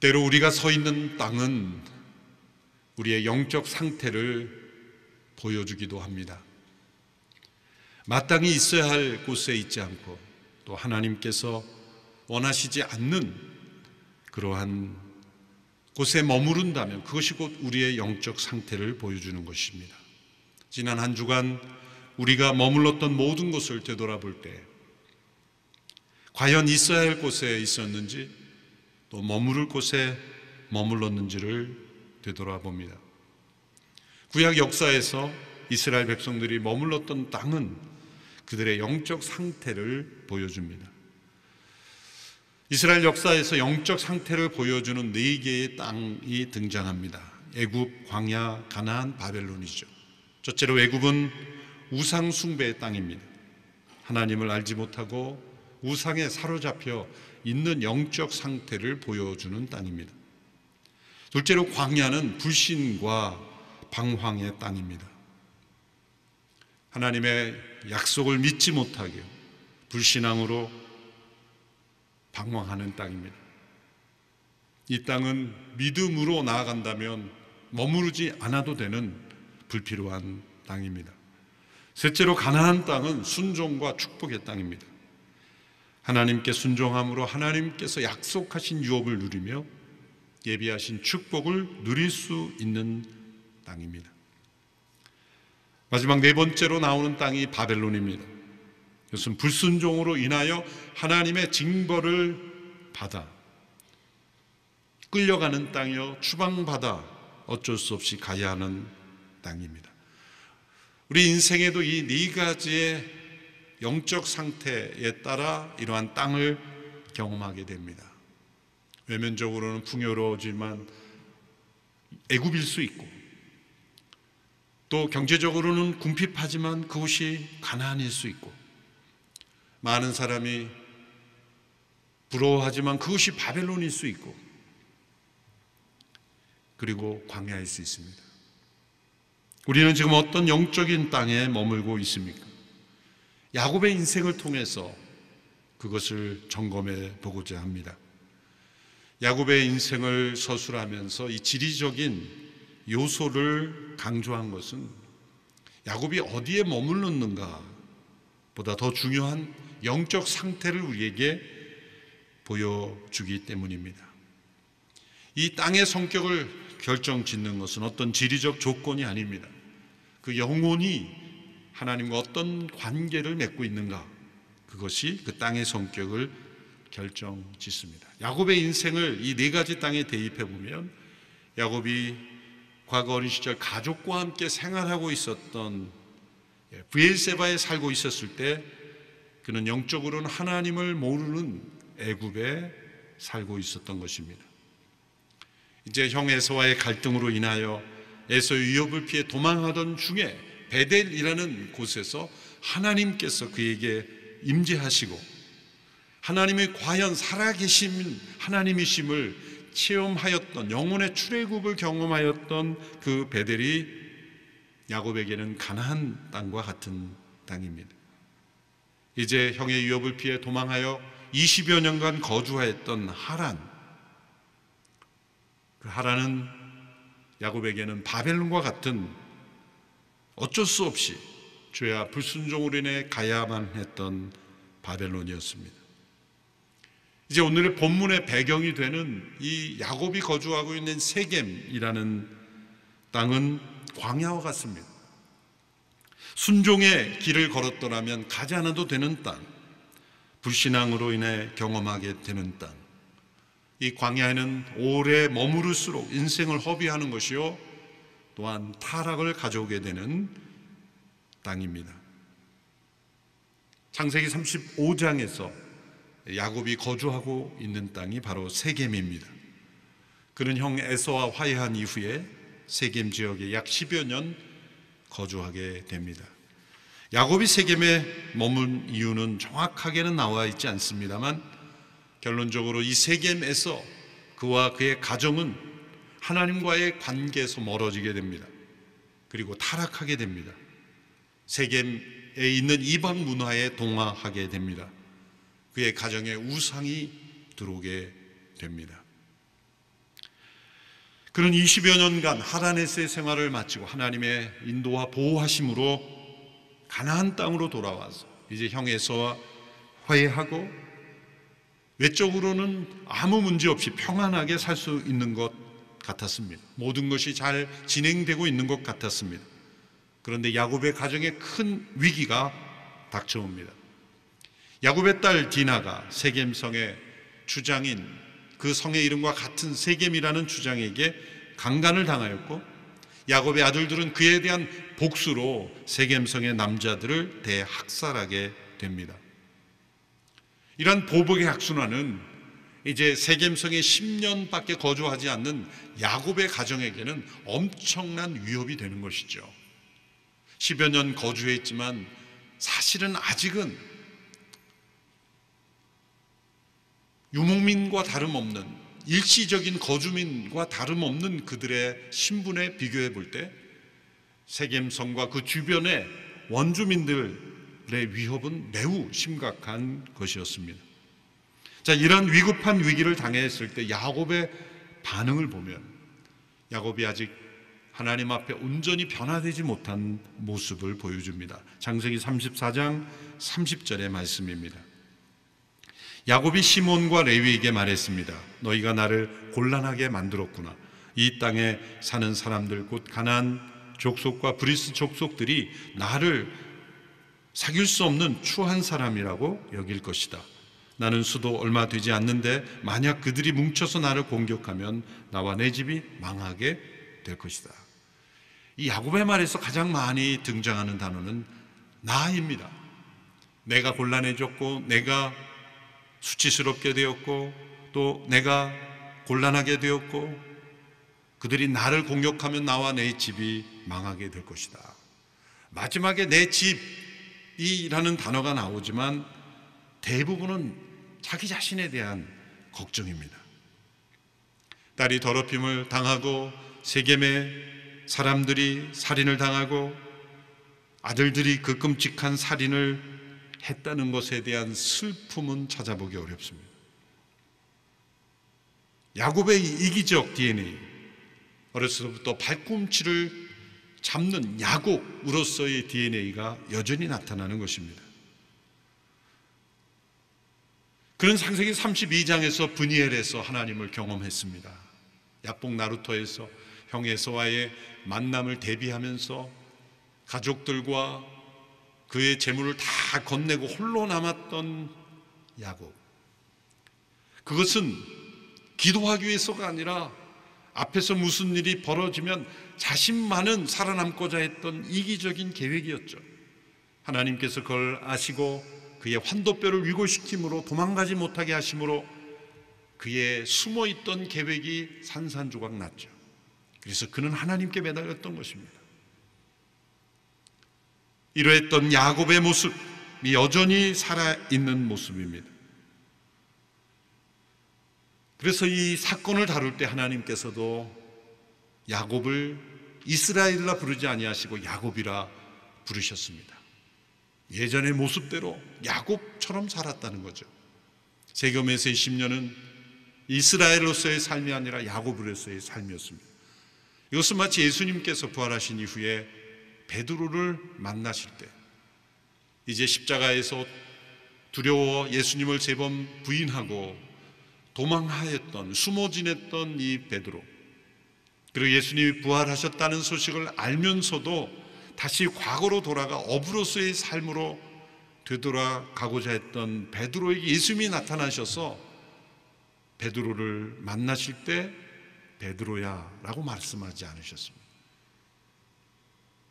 때로 우리가 서 있는 땅은 우리의 영적 상태를 보여주기도 합니다. 마땅히 있어야 할 곳에 있지 않고 또 하나님께서 원하시지 않는 그러한 곳에 머무른다면 그것이 곧 우리의 영적 상태를 보여주는 것입니다. 지난 한 주간 우리가 머물렀던 모든 곳을 되돌아볼 때 과연 있어야 할 곳에 있었는지 또 머무를 곳에 머물렀는지를 되돌아봅니다. 구약 역사에서 이스라엘 백성들이 머물렀던 땅은 그들의 영적 상태를 보여줍니다. 이스라엘 역사에서 영적 상태를 보여주는 4개의 땅이 등장합니다. 애굽, 광야, 가나안, 바벨론이죠. 첫째로 애굽은 우상 숭배의 땅입니다. 하나님을 알지 못하고 우상에 사로잡혀 있는 영적 상태를 보여주는 땅입니다. 둘째로 광야는 불신과 방황의 땅입니다. 하나님의 약속을 믿지 못하게 불신앙으로 방황하는 땅입니다. 이 땅은 믿음으로 나아간다면 머무르지 않아도 되는 불필요한 땅입니다. 셋째로 가나안 땅은 순종과 축복의 땅입니다. 하나님께 순종함으로 하나님께서 약속하신 유업을 누리며 예비하신 축복을 누릴 수 있는 땅입니다. 마지막 4번째로 나오는 땅이 바벨론입니다. 이것은 불순종으로 인하여 하나님의 징벌을 받아 끌려가는 땅이요 추방받아 어쩔 수 없이 가야 하는 땅입니다. 우리 인생에도 이 4가지의 영적 상태에 따라 이러한 땅을 경험하게 됩니다. 외면적으로는 풍요로우지만 애굽일 수 있고 또 경제적으로는 궁핍하지만 그곳이 가나안일 수 있고 많은 사람이 부러워하지만 그것이 바벨론일 수 있고 그리고 광야일 수 있습니다. 우리는 지금 어떤 영적인 땅에 머물고 있습니까? 야곱의 인생을 통해서 그것을 점검해 보고자 합니다. 야곱의 인생을 서술하면서 이 지리적인 요소를 강조한 것은 야곱이 어디에 머물렀는가 보다 더 중요한 영적 상태를 우리에게 보여주기 때문입니다. 이 땅의 성격을 결정짓는 것은 어떤 지리적 조건이 아닙니다. 그 영혼이 하나님과 어떤 관계를 맺고 있는가, 그것이 그 땅의 성격을 결정짓습니다. 야곱의 인생을 이 4가지 땅에 대입해 보면 야곱이 과거 어린 시절 가족과 함께 생활하고 있었던 브엘세바에 살고 있었을 때 그는 영적으로는 하나님을 모르는 애굽에 살고 있었던 것입니다. 이제 형 에서와의 갈등으로 인하여 에서의 위협을 피해 도망하던 중에 베델이라는 곳에서 하나님께서 그에게 임재하시고 하나님의 과연 살아계신 하나님이심을 체험하였던 영혼의 출애굽을 경험하였던 그 베델이 야곱에게는 가나안 땅과 같은 땅입니다. 이제 형의 위협을 피해 도망하여 20여 년간 거주하였던 하란, 그 하란은 야곱에게는 바벨론과 같은 어쩔 수 없이 죄와 불순종으로 인해 가야만 했던 바벨론이었습니다. 이제 오늘의 본문의 배경이 되는 이 야곱이 거주하고 있는 세겜이라는 땅은 광야와 같습니다. 순종의 길을 걸었더라면 가지 않아도 되는 땅, 불신앙으로 인해 경험하게 되는 땅. 이 광야에는 오래 머무를수록 인생을 허비하는 것이요 또한 타락을 가져오게 되는 땅입니다. 창세기 35장에서 야곱이 거주하고 있는 땅이 바로 세겜입니다. 그는 형 에서와 화해한 이후에 세겜 지역에 약 10여 년 거주하게 됩니다. 야곱이 세겜에 머문 이유는 정확하게는 나와 있지 않습니다만 결론적으로 이 세겜에서 그와 그의 가정은 하나님과의 관계에서 멀어지게 됩니다. 그리고 타락하게 됩니다. 세겜에 있는 이방 문화에 동화하게 됩니다. 그의 가정에 우상이 들어오게 됩니다. 그런 20여 년간 하란에서의 생활을 마치고 하나님의 인도와 보호하심으로 가나안 땅으로 돌아와서 이제 형 에서와 화해하고 외적으로는 아무 문제 없이 평안하게 살 수 있는 것 같았습니다. 모든 것이 잘 진행되고 있는 것 같았습니다. 그런데 야곱의 가정에 큰 위기가 닥쳐옵니다. 야곱의 딸 디나가 세겜성의 주장인 그 성의 이름과 같은 세겜이라는 주장에게 강간을 당하였고, 야곱의 아들들은 그에 대한 복수로 세겜성의 남자들을 대학살하게 됩니다. 이러한 보복의 악순환은 이제 세겜성에 10년밖에 거주하지 않는 야곱의 가정에게는 엄청난 위협이 되는 것이죠. 10여 년 거주했지만 사실은 아직은 유목민과 다름없는, 일시적인 거주민과 다름없는 그들의 신분에 비교해 볼 때 세겜성과 그 주변의 원주민들의 위협은 매우 심각한 것이었습니다. 자, 이런 위급한 위기를 당했을 때 야곱의 반응을 보면 야곱이 아직 하나님 앞에 온전히 변화되지 못한 모습을 보여줍니다. 창세기 34장 30절의 말씀입니다. 야곱이 시몬과 레위에게 말했습니다. 너희가 나를 곤란하게 만들었구나. 이 땅에 사는 사람들 곧 가나안 족속과 브리스 족속들이 나를 사귈 수 없는 추한 사람이라고 여길 것이다. 나는 수도 얼마 되지 않는데 만약 그들이 뭉쳐서 나를 공격하면 나와 내 집이 망하게 될 것이다. 이 야곱의 말에서 가장 많이 등장하는 단어는 나입니다. 내가 곤란해졌고, 내가 수치스럽게 되었고, 또 내가 곤란하게 되었고, 그들이 나를 공격하면 나와 내 집이 망하게 될 것이다. 마지막에 내 집이라는 단어가 나오지만 대부분은 자기 자신에 대한 걱정입니다. 딸이 더럽힘을 당하고 세겜의 사람들이 살인을 당하고 아들들이 그 끔찍한 살인을 했다는 것에 대한 슬픔은 찾아보기 어렵습니다. 야곱의 이기적 DNA, 어렸을 때부터 발꿈치를 잡는 야곱으로서의 DNA가 여전히 나타나는 것입니다. 그는 창세기 32장에서 브니엘에서 하나님을 경험했습니다. 약복 나루터에서 형 에서와의 만남을 대비하면서 가족들과 그의 재물을 다 건네고 홀로 남았던 야곱. 그것은 기도하기 위해서가 아니라 앞에서 무슨 일이 벌어지면 자신만은 살아남고자 했던 이기적인 계획이었죠. 하나님께서 그걸 아시고 그의 환도뼈를 위고시킴으로 도망가지 못하게 하심으로 그의 숨어있던 계획이 산산조각 났죠. 그래서 그는 하나님께 매달렸던 것입니다. 이러했던 야곱의 모습이 여전히 살아있는 모습입니다. 그래서 이 사건을 다룰 때 하나님께서도 야곱을 이스라엘이라 부르지 아니하시고 야곱이라 부르셨습니다. 예전의 모습대로 야곱처럼 살았다는 거죠. 세겜에서의 10년은 이스라엘로서의 삶이 아니라 야곱으로서의 삶이었습니다. 이것은 마치 예수님께서 부활하신 이후에 베드로를 만나실 때 이제 십자가에서 두려워 예수님을 세 번 부인하고 도망하였던, 숨어 지냈던 이 베드로, 그리고 예수님이 부활하셨다는 소식을 알면서도 다시 과거로 돌아가 어부로서의 삶으로 되돌아가고자 했던 베드로에게 예수님이 나타나셔서 베드로를 만나실 때 베드로야 라고 말씀하지 않으셨습니다.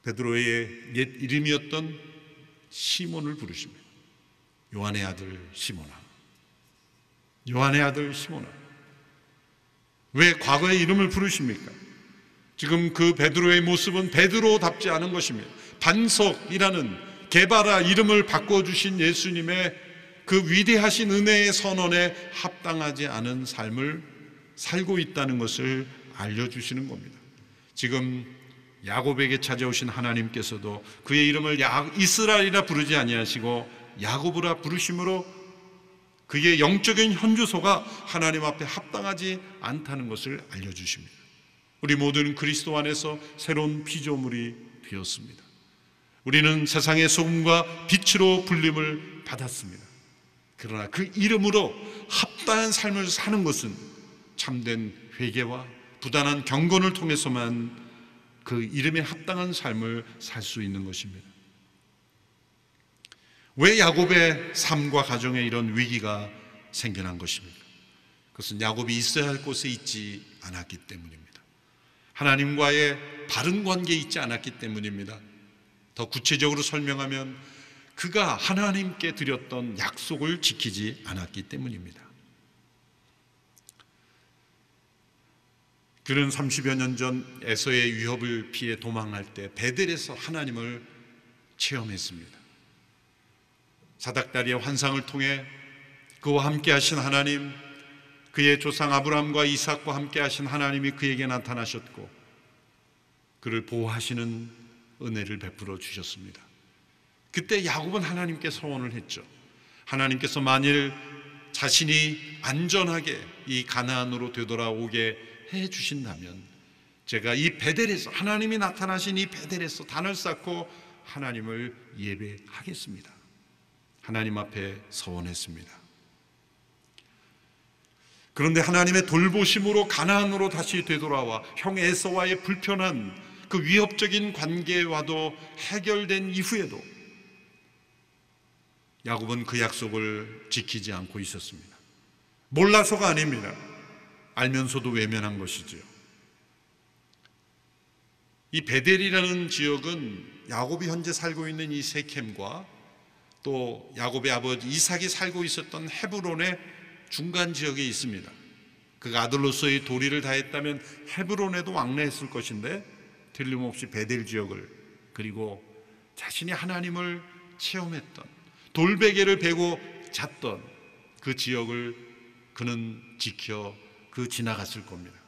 베드로의 옛 이름이었던 시몬을 부르십니다. 요한의 아들 시몬아, 요한의 아들 시몬아. 왜 과거의 이름을 부르십니까? 지금 그 베드로의 모습은 베드로답지 않은 것입니다. 반석이라는 게바라 이름을 바꿔주신 예수님의 그 위대하신 은혜의 선언에 합당하지 않은 삶을 살고 있다는 것을 알려주시는 겁니다. 지금 야곱에게 찾아오신 하나님께서도 그의 이름을 이스라엘이라 부르지 아니하시고 야곱이라 부르심으로 그의 영적인 현주소가 하나님 앞에 합당하지 않다는 것을 알려주십니다. 우리 모두는 그리스도 안에서 새로운 피조물이 되었습니다. 우리는 세상의 소금과 빛으로 불림을 받았습니다. 그러나 그 이름으로 합당한 삶을 사는 것은 참된 회개와 부단한 경건을 통해서만 그 이름에 합당한 삶을 살 수 있는 것입니다. 왜 야곱의 삶과 가정에 이런 위기가 생겨난 것입니까? 그것은 야곱이 있어야 할 곳에 있지 않았기 때문입니다. 하나님과의 바른 관계에 있지 않았기 때문입니다. 더 구체적으로 설명하면 그가 하나님께 드렸던 약속을 지키지 않았기 때문입니다. 그는 30여 년 전 에서의 위협을 피해 도망할 때 베델에서 하나님을 체험했습니다. 사닥다리의 환상을 통해 그와 함께 하신 하나님, 그의 조상 아브라함과 이삭과 함께 하신 하나님이 그에게 나타나셨고 그를 보호하시는 은혜를 베풀어 주셨습니다. 그때 야곱은 하나님께 서원을 했죠. 하나님께서 만일 자신이 안전하게 이 가나안으로 되돌아오게 해 주신다면 제가 이 베델에서, 하나님이 나타나신 이 베델에서 단을 쌓고 하나님을 예배하겠습니다. 하나님 앞에 서원했습니다. 그런데 하나님의 돌보심으로 가나안으로 다시 되돌아와 형 에서와의 불편한 그 위협적인 관계와도 해결된 이후에도 야곱은 그 약속을 지키지 않고 있었습니다. 몰라서가 아닙니다. 알면서도 외면한 것이지요. 이 베델이라는 지역은 야곱이 현재 살고 있는 이 세켐과 또 야곱의 아버지 이삭이 살고 있었던 헤브론의 중간 지역에 있습니다. 그가 아들로서의 도리를 다했다면 헤브론에도 왕래했을 것인데 틀림없이 베델 지역을, 그리고 자신이 하나님을 체험했던, 돌베개를 베고 잤던 그 지역을 그는 지켜 지나갔을 겁니다.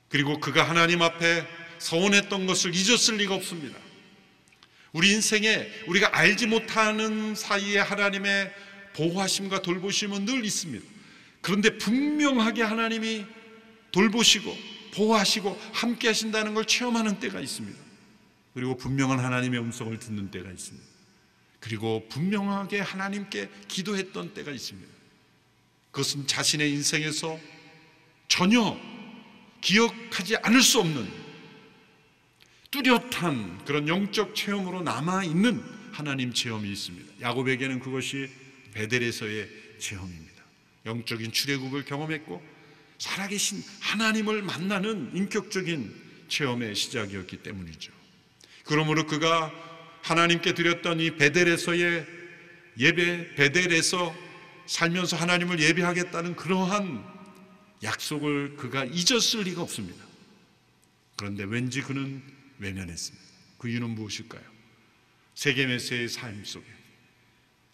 그리고 그가 하나님 앞에 서원했던 것을 잊었을 리가 없습니다. 우리 인생에 우리가 알지 못하는 사이에 하나님의 보호하심과 돌보심은 늘 있습니다. 그런데 분명하게 하나님이 돌보시고 보호하시고 함께 하신다는 걸 체험하는 때가 있습니다. 그리고 분명한 하나님의 음성을 듣는 때가 있습니다. 그리고 분명하게 하나님께 기도했던 때가 있습니다. 그것은 자신의 인생에서 전혀 기억하지 않을 수 없는 뚜렷한 그런 영적 체험으로 남아있는 하나님 체험이 있습니다. 야곱에게는 그것이 베델에서의 체험입니다. 영적인 출애굽을 경험했고 살아계신 하나님을 만나는 인격적인 체험의 시작이었기 때문이죠. 그러므로 그가 하나님께 드렸던 이 베델에서의 예배, 베델에서 살면서 하나님을 예배하겠다는 그러한 약속을 그가 잊었을 리가 없습니다. 그런데 왠지 그는 외면했습니다. 그 이유는 무엇일까요? 세겜에서의 삶 속에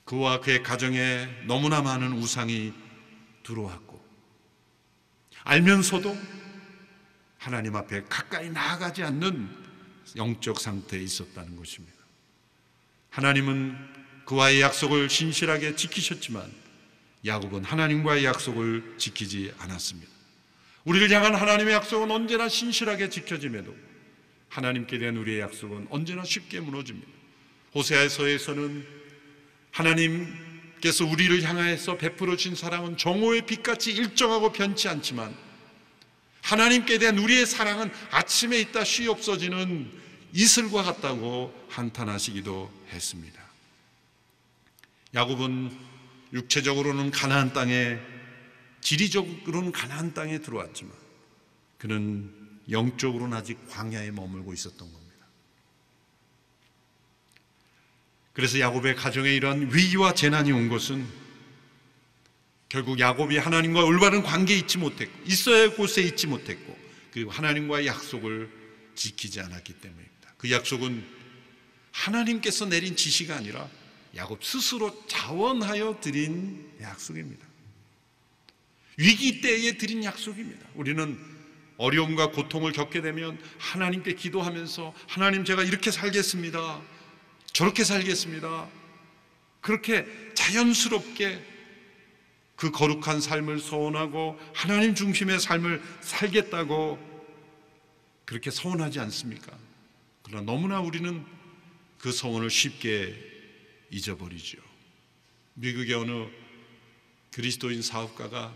그와 그의 가정에 너무나 많은 우상이 들어왔고 알면서도 하나님 앞에 가까이 나아가지 않는 영적 상태에 있었다는 것입니다. 하나님은 그와의 약속을 신실하게 지키셨지만 야곱은 하나님과의 약속을 지키지 않았습니다. 우리를 향한 하나님의 약속은 언제나 신실하게 지켜짐에도 하나님께 대한 우리의 약속은 언제나 쉽게 무너집니다. 호세아서에서는 하나님께서 우리를 향하여서 베풀어 주신 사랑은 정오의 빛같이 일정하고 변치 않지만 하나님께 대한 우리의 사랑은 아침에 있다 쉬 없어지는 이슬과 같다고 한탄하시기도 했습니다. 야곱은 육체적으로는 가나안 땅에, 지리적으로는 가나안 땅에 들어왔지만 그는 영적으로는 아직 광야에 머물고 있었던 겁니다. 그래서 야곱의 가정에 이러한 위기와 재난이 온 것은 결국 야곱이 하나님과 올바른 관계에 있지 못했고 있어야 할 곳에 있지 못했고 그리고 하나님과의 약속을 지키지 않았기 때문입니다. 그 약속은 하나님께서 내린 지시가 아니라 야곱 스스로 자원하여 드린 약속입니다. 위기 때에 드린 약속입니다. 우리는 어려움과 고통을 겪게 되면 하나님께 기도하면서 하나님 제가 이렇게 살겠습니다. 저렇게 살겠습니다. 그렇게 자연스럽게 그 거룩한 삶을 소원하고 하나님 중심의 삶을 살겠다고 그렇게 소원하지 않습니까? 그러나 너무나 우리는 그 소원을 쉽게 잊어버리죠. 미국의 어느 그리스도인 사업가가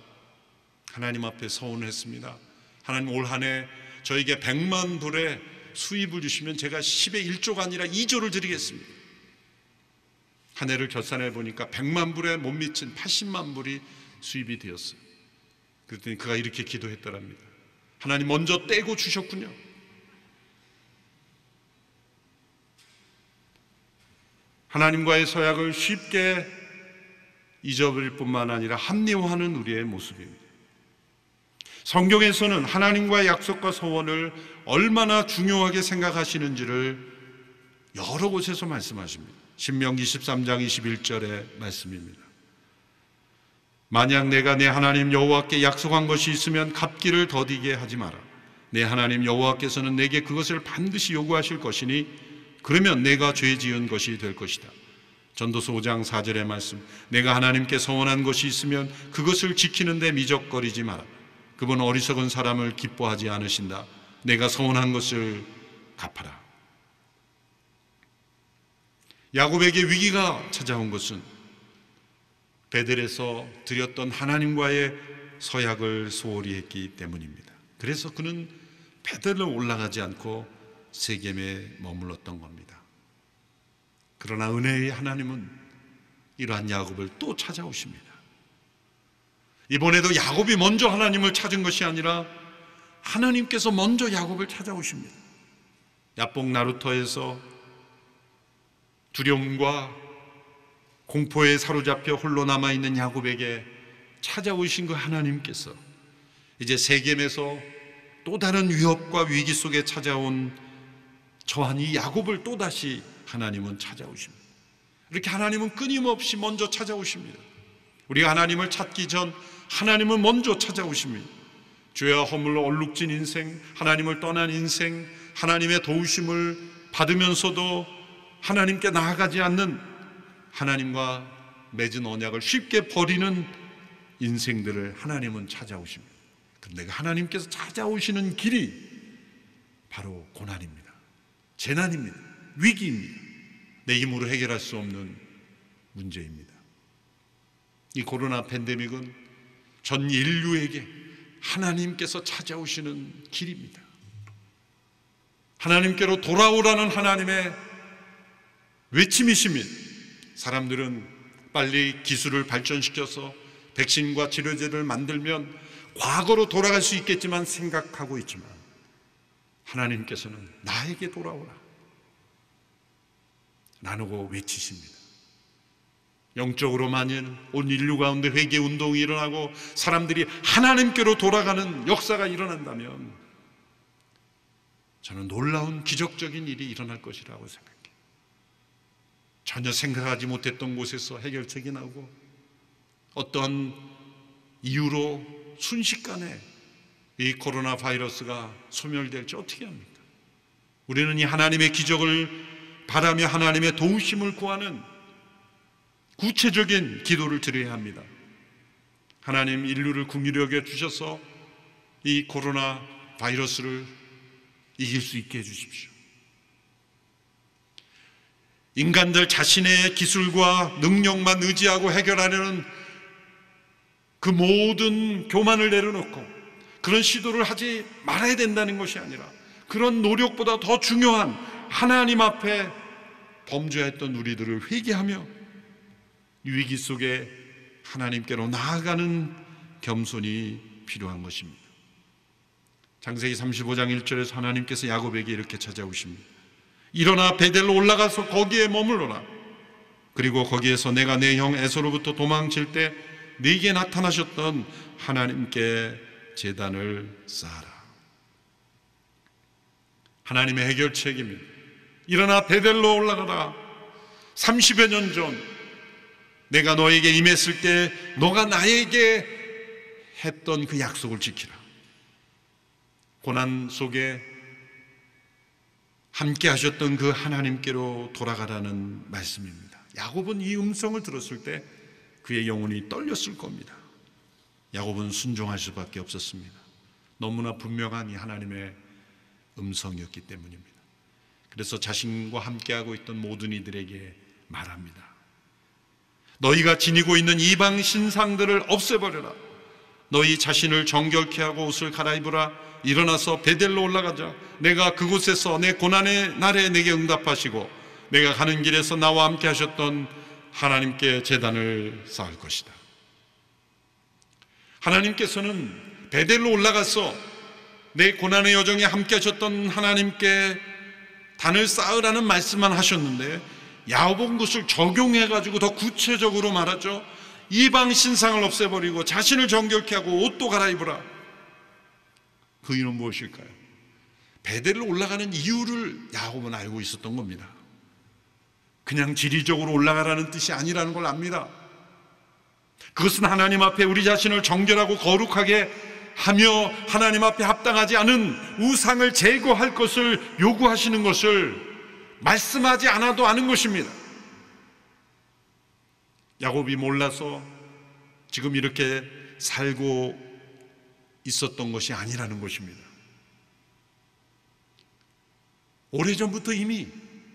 하나님 앞에 소원을 했습니다. 하나님, 올 한 해 저에게 100만 불의 수입을 주시면 제가 10의 1조가 아니라 2조를 드리겠습니다. 한 해를 결산해 보니까 100만 불에 못 미친 80만 불이 수입이 되었어요. 그랬더니 그가 이렇게 기도했더랍니다. 하나님, 먼저 떼고 주셨군요. 하나님과의 서약을 쉽게 잊어버릴 뿐만 아니라 합리화하는 우리의 모습입니다. 성경에서는 하나님과의 약속과 소원을 얼마나 중요하게 생각하시는지를 여러 곳에서 말씀하십니다. 신명기 13장 21절의 말씀입니다. 만약 내가 내 하나님 여호와께 약속한 것이 있으면 갚기를 더디게 하지 마라. 내 하나님 여호와께서는 내게 그것을 반드시 요구하실 것이니 그러면 내가 죄 지은 것이 될 것이다. 전도서 5장 4절의 말씀, 내가 하나님께 서원한 것이 있으면 그것을 지키는 데 미적거리지 마라. 그분 어리석은 사람을 기뻐하지 않으신다. 내가 서원한 것을 갚아라. 야곱에게 위기가 찾아온 것은 베델에서 드렸던 하나님과의 서약을 소홀히 했기 때문입니다. 그래서 그는 베델로 올라가지 않고 세겜에 머물렀던 겁니다. 그러나 은혜의 하나님은 이러한 야곱을 또 찾아오십니다. 이번에도 야곱이 먼저 하나님을 찾은 것이 아니라 하나님께서 먼저 야곱을 찾아오십니다. 야복 나루터에서 두려움과 공포에 사로잡혀 홀로 남아있는 야곱에게 찾아오신 그 하나님께서 이제 세겜에서 또 다른 위협과 위기 속에 찾아온 저한 이 야곱을 또다시 하나님은 찾아오십니다. 이렇게 하나님은 끊임없이 먼저 찾아오십니다. 우리가 하나님을 찾기 전 하나님은 먼저 찾아오십니다. 죄와 허물로 얼룩진 인생, 하나님을 떠난 인생, 하나님의 도우심을 받으면서도 하나님께 나아가지 않는, 하나님과 맺은 언약을 쉽게 버리는 인생들을 하나님은 찾아오십니다. 그런데 하나님께서 찾아오시는 길이 바로 고난입니다. 재난입니다. 위기입니다. 내 힘으로 해결할 수 없는 문제입니다. 이 코로나 팬데믹은 전 인류에게 하나님께서 찾아오시는 길입니다. 하나님께로 돌아오라는 하나님의 외침이십니다. 사람들은 빨리 기술을 발전시켜서 백신과 치료제를 만들면 과거로 돌아갈 수 있겠지만 생각하고 있지만 하나님께서는 나에게 돌아오라 나누고 외치십니다. 영적으로 만일 온 인류 가운데 회개 운동이 일어나고 사람들이 하나님께로 돌아가는 역사가 일어난다면 저는 놀라운 기적적인 일이 일어날 것이라고 생각해요. 전혀 생각하지 못했던 곳에서 해결책이 나오고 어떠한 이유로 순식간에 이 코로나 바이러스가 소멸될지 어떻게 합니까? 우리는 이 하나님의 기적을 바라며 하나님의 도우심을 구하는 구체적인 기도를 드려야 합니다. 하나님, 인류를 긍휼히 여겨 주셔서 이 코로나 바이러스를 이길 수 있게 해주십시오. 인간들 자신의 기술과 능력만 의지하고 해결하려는 그 모든 교만을 내려놓고 그런 시도를 하지 말아야 된다는 것이 아니라 그런 노력보다 더 중요한 하나님 앞에 범죄했던 우리들을 회개하며 위기 속에 하나님께로 나아가는 겸손이 필요한 것입니다. 창세기 35장 1절에서 하나님께서 야곱에게 이렇게 찾아오십니다. 일어나 베델로 올라가서 거기에 머물러라. 그리고 거기에서 내가 내 형 에서로부터 도망칠 때 네게 나타나셨던 하나님께 제단을 쌓아라. 하나님의 해결책입니다. 일어나 베델로 올라가라. 30여 년 전 내가 너에게 임했을 때 너가 나에게 했던 그 약속을 지키라. 고난 속에 함께 하셨던 그 하나님께로 돌아가라는 말씀입니다. 야곱은 이 음성을 들었을 때 그의 영혼이 떨렸을 겁니다. 야곱은 순종할 수밖에 없었습니다. 너무나 분명한 이 하나님의 음성이었기 때문입니다. 그래서 자신과 함께하고 있던 모든 이들에게 말합니다. 너희가 지니고 있는 이방 신상들을 없애버려라. 너희 자신을 정결케 하고 옷을 갈아입으라. 일어나서 베델로 올라가자. 내가 그곳에서 내 고난의 날에 내게 응답하시고 내가 가는 길에서 나와 함께 하셨던 하나님께 제단을 쌓을 것이다. 하나님께서는 베델로 올라가서 내 고난의 여정에 함께 하셨던 하나님께 단을 쌓으라는 말씀만 하셨는데, 야곱은 그것을 적용해가지고 더 구체적으로 말하죠. 이방 신상을 없애버리고 자신을 정결케 하고 옷도 갈아입으라. 그 이유는 무엇일까요? 베델로 올라가는 이유를 야곱은 알고 있었던 겁니다. 그냥 지리적으로 올라가라는 뜻이 아니라는 걸 압니다. 그것은 하나님 앞에 우리 자신을 정결하고 거룩하게 하며 하나님 앞에 합당하지 않은 우상을 제거할 것을 요구하시는 것을 말씀하지 않아도 아는 것입니다. 야곱이 몰라서 지금 이렇게 살고 있었던 것이 아니라는 것입니다. 오래전부터 이미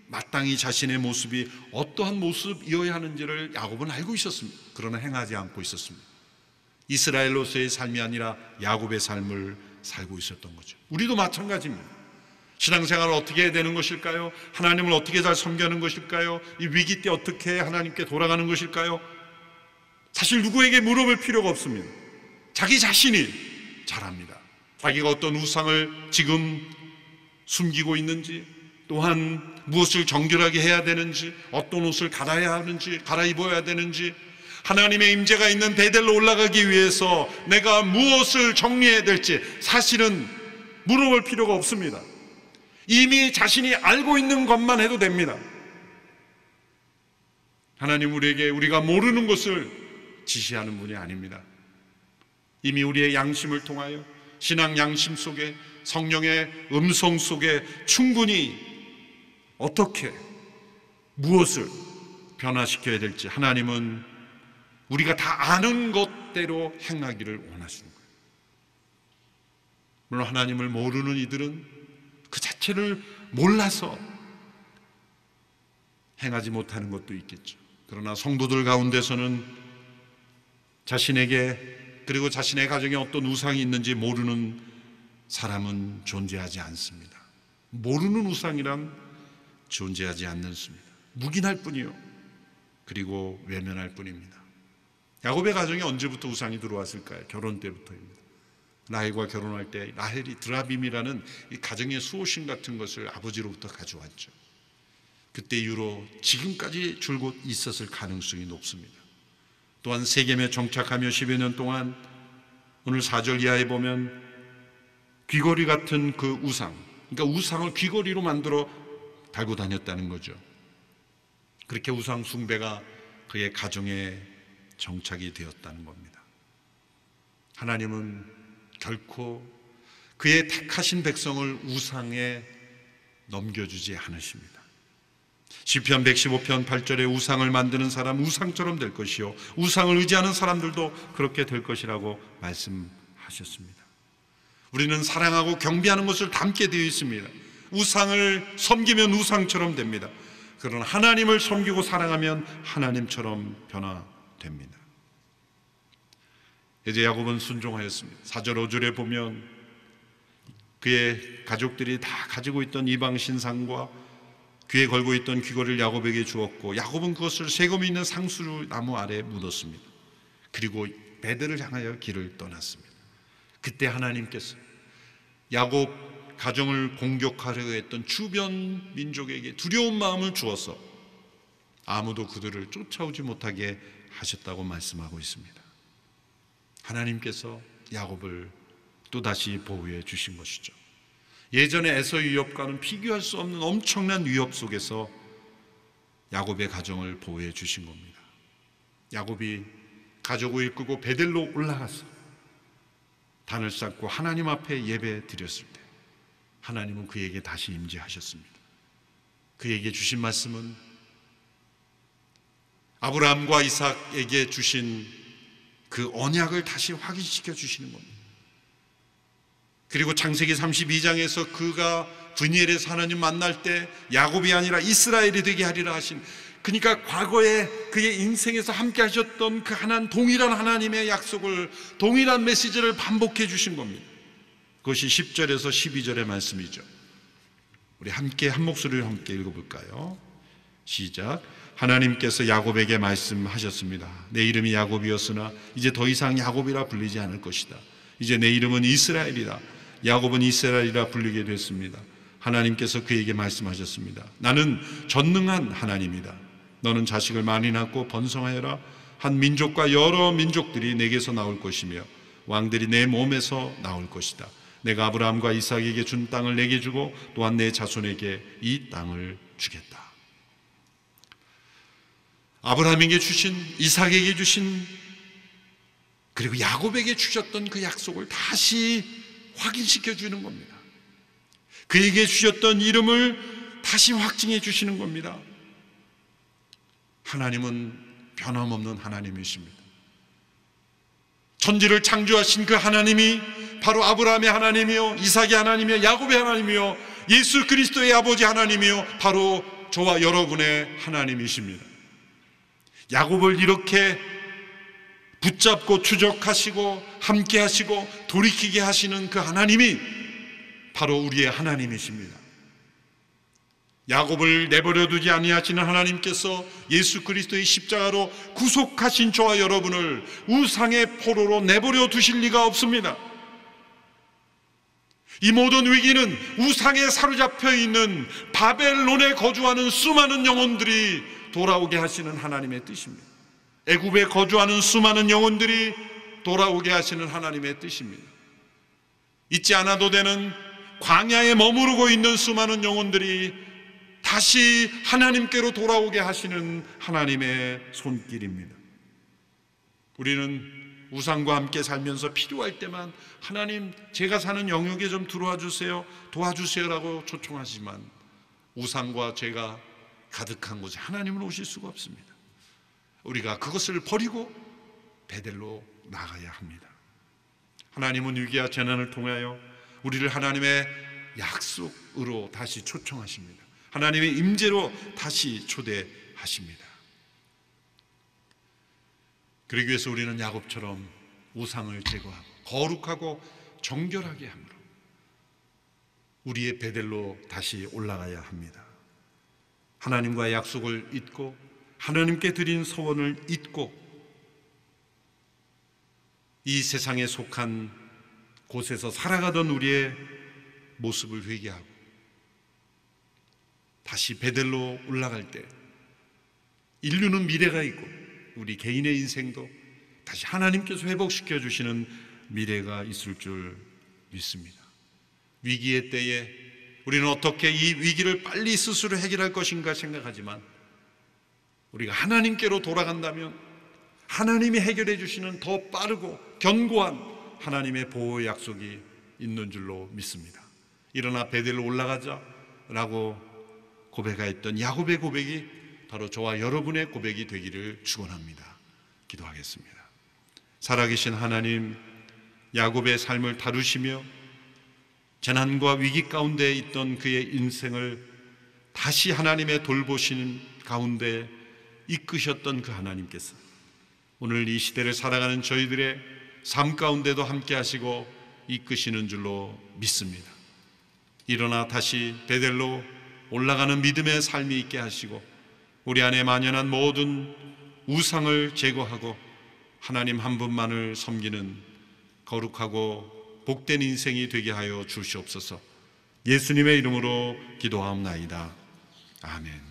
마땅히 자신의 모습이 어떠한 모습이어야 하는지를 야곱은 알고 있었습니다. 그러나 행하지 않고 있었습니다. 이스라엘로서의 삶이 아니라 야곱의 삶을 살고 있었던 거죠. 우리도 마찬가지입니다. 신앙생활을 어떻게 해야 되는 것일까요? 하나님을 어떻게 잘 섬겨야 하는 것일까요? 이 위기 때 어떻게 하나님께 돌아가는 것일까요? 사실 누구에게 물어볼 필요가 없습니다. 자기 자신이 잘합니다. 자기가 어떤 우상을 지금 숨기고 있는지, 또한 무엇을 정결하게 해야 되는지, 어떤 옷을 갈아야 하는지, 갈아입어야 되는지, 하나님의 임재가 있는 베델로 올라가기 위해서 내가 무엇을 정리해야 될지 사실은 물어볼 필요가 없습니다. 이미 자신이 알고 있는 것만 해도 됩니다. 하나님 우리에게 우리가 모르는 것을 지시하는 분이 아닙니다. 이미 우리의 양심을 통하여 신앙 양심 속에 성령의 음성 속에 충분히 어떻게 무엇을 변화시켜야 될지 하나님은 우리가 다 아는 것대로 행하기를 원하시는 거예요. 물론 하나님을 모르는 이들은 그 자체를 몰라서 행하지 못하는 것도 있겠죠. 그러나 성도들 가운데서는 자신에게 그리고 자신의 가정에 어떤 우상이 있는지 모르는 사람은 존재하지 않습니다. 모르는 우상이란 존재하지 않습니다. 묵인할 뿐이요, 그리고 외면할 뿐입니다. 야곱의 가정에 언제부터 우상이 들어왔을까요? 결혼 때부터입니다. 라헬과 결혼할 때 라헬이 드라빔이라는 이 가정의 수호신 같은 것을 아버지로부터 가져왔죠. 그때 이후로 지금까지 줄곧 있었을 가능성이 높습니다. 또한 세겜에 정착하며 10여 년 동안 오늘 4절 이하에 보면 귀걸이 같은 그 우상, 그러니까 우상을 귀걸이로 만들어 달고 다녔다는 거죠. 그렇게 우상 숭배가 그의 가정에 정착이 되었다는 겁니다. 하나님은 결코 그의 택하신 백성을 우상에 넘겨주지 않으십니다. 시편 115편 8절에 우상을 만드는 사람 우상처럼 될 것이요 우상을 의지하는 사람들도 그렇게 될 것이라고 말씀하셨습니다. 우리는 사랑하고 경배하는 것을 담게 되어 있습니다. 우상을 섬기면 우상처럼 됩니다. 그러나 하나님을 섬기고 사랑하면 하나님처럼 변화됩니다. 이제 야곱은 순종하였습니다. 4절 5절에 보면 그의 가족들이 다 가지고 있던 이방 신상과 귀에 걸고 있던 귀걸이를 야곱에게 주었고 야곱은 그것을 세금이 있는 상수리 나무 아래에 묻었습니다. 그리고 베델을 향하여 길을 떠났습니다. 그때 하나님께서 야곱 가정을 공격하려 했던 주변 민족에게 두려운 마음을 주어서 아무도 그들을 쫓아오지 못하게 하셨다고 말씀하고 있습니다. 하나님께서 야곱을 또다시 보호해 주신 것이죠. 예전의 에서 위협과는 비교할 수 없는 엄청난 위협 속에서 야곱의 가정을 보호해 주신 겁니다. 야곱이 가족을 이끌고 베델로 올라가서 단을 쌓고 하나님 앞에 예배 드렸을 때 하나님은 그에게 다시 임재하셨습니다. 그에게 주신 말씀은 아브라함과 이삭에게 주신 그 언약을 다시 확인시켜 주시는 겁니다. 그리고 창세기 32장에서 그가 브니엘에서 하나님 만날 때 야곱이 아니라 이스라엘이 되게 하리라 하신, 그러니까 과거에 그의 인생에서 함께 하셨던 그 동일한 하나님의 약속을, 동일한 메시지를 반복해 주신 겁니다. 그것이 10절에서 12절의 말씀이죠. 우리 함께 한 목소리로 함께 읽어볼까요? 시작. 하나님께서 야곱에게 말씀하셨습니다. 내 이름이 야곱이었으나 이제 더 이상 야곱이라 불리지 않을 것이다. 이제 내 이름은 이스라엘이다. 야곱은 이스라엘이라 불리게 됐습니다. 하나님께서 그에게 말씀하셨습니다. 나는 전능한 하나님이다. 너는 자식을 많이 낳고 번성하여라. 한 민족과 여러 민족들이 내게서 나올 것이며 왕들이 내 몸에서 나올 것이다. 내가 아브라함과 이삭에게 준 땅을 내게 주고 또한 내 자손에게 이 땅을 주겠다. 아브라함에게 주신, 이삭에게 주신, 그리고 야곱에게 주셨던 그 약속을 다시 확인시켜 주는 겁니다. 그에게 주셨던 이름을 다시 확증해 주시는 겁니다. 하나님은 변함없는 하나님이십니다. 천지를 창조하신 그 하나님이 바로 아브라함의 하나님이요, 이삭의 하나님이요, 야곱의 하나님이요, 예수 그리스도의 아버지 하나님이요, 바로 저와 여러분의 하나님이십니다. 야곱을 이렇게 붙잡고 추적하시고 함께 하시고 돌이키게 하시는 그 하나님이 바로 우리의 하나님이십니다. 야곱을 내버려 두지 아니하시는 하나님께서 예수 그리스도의 십자가로 구속하신 저와 여러분을 우상의 포로로 내버려 두실 리가 없습니다. 이 모든 위기는 우상에 사로잡혀 있는 바벨론에 거주하는 수많은 영혼들이 돌아오게 하시는 하나님의 뜻입니다. 애굽에 거주하는 수많은 영혼들이 돌아오게 하시는 하나님의 뜻입니다. 잊지 않아도 되는 광야에 머무르고 있는 수많은 영혼들이 다시 하나님께로 돌아오게 하시는 하나님의 손길입니다. 우리는 우상과 함께 살면서 필요할 때만 하나님, 제가 사는 영역에 좀 들어와 주세요, 도와주세요라고 초청하지만 우상과 죄가 가득한 곳에 하나님은 오실 수가 없습니다. 우리가 그것을 버리고 베델로 나가야 합니다. 하나님은 위기와 재난을 통하여 우리를 하나님의 약속으로 다시 초청하십니다. 하나님의 임재로 다시 초대하십니다. 그러기 위해서 우리는 야곱처럼 우상을 제거하고 거룩하고 정결하게 함으로 우리의 베델로 다시 올라가야 합니다. 하나님과의 약속을 잊고 하나님께 드린 소원을 잊고 이 세상에 속한 곳에서 살아가던 우리의 모습을 회개하고 다시 베델로 올라갈 때 인류는 미래가 있고 우리 개인의 인생도 다시 하나님께서 회복시켜 주시는 미래가 있을 줄 믿습니다. 위기의 때에 우리는 어떻게 이 위기를 빨리 스스로 해결할 것인가 생각하지만 우리가 하나님께로 돌아간다면 하나님이 해결해 주시는 더 빠르고 견고한 하나님의 보호의 약속이 있는 줄로 믿습니다. 일어나 베델로 올라가자라고 고백하였던 야곱의 고백이 바로 저와 여러분의 고백이 되기를 축원합니다. 기도하겠습니다. 살아계신 하나님, 야곱의 삶을 다루시며 재난과 위기 가운데 있던 그의 인생을 다시 하나님의 돌보시는 가운데 이끄셨던 그 하나님께서 오늘 이 시대를 살아가는 저희들의 삶 가운데도 함께 하시고 이끄시는 줄로 믿습니다. 일어나 다시 베델로 올라가는 믿음의 삶이 있게 하시고 우리 안에 만연한 모든 우상을 제거하고 하나님 한 분만을 섬기는 거룩하고 복된 인생이 되게 하여 주시옵소서. 예수님의 이름으로 기도하옵나이다. 아멘.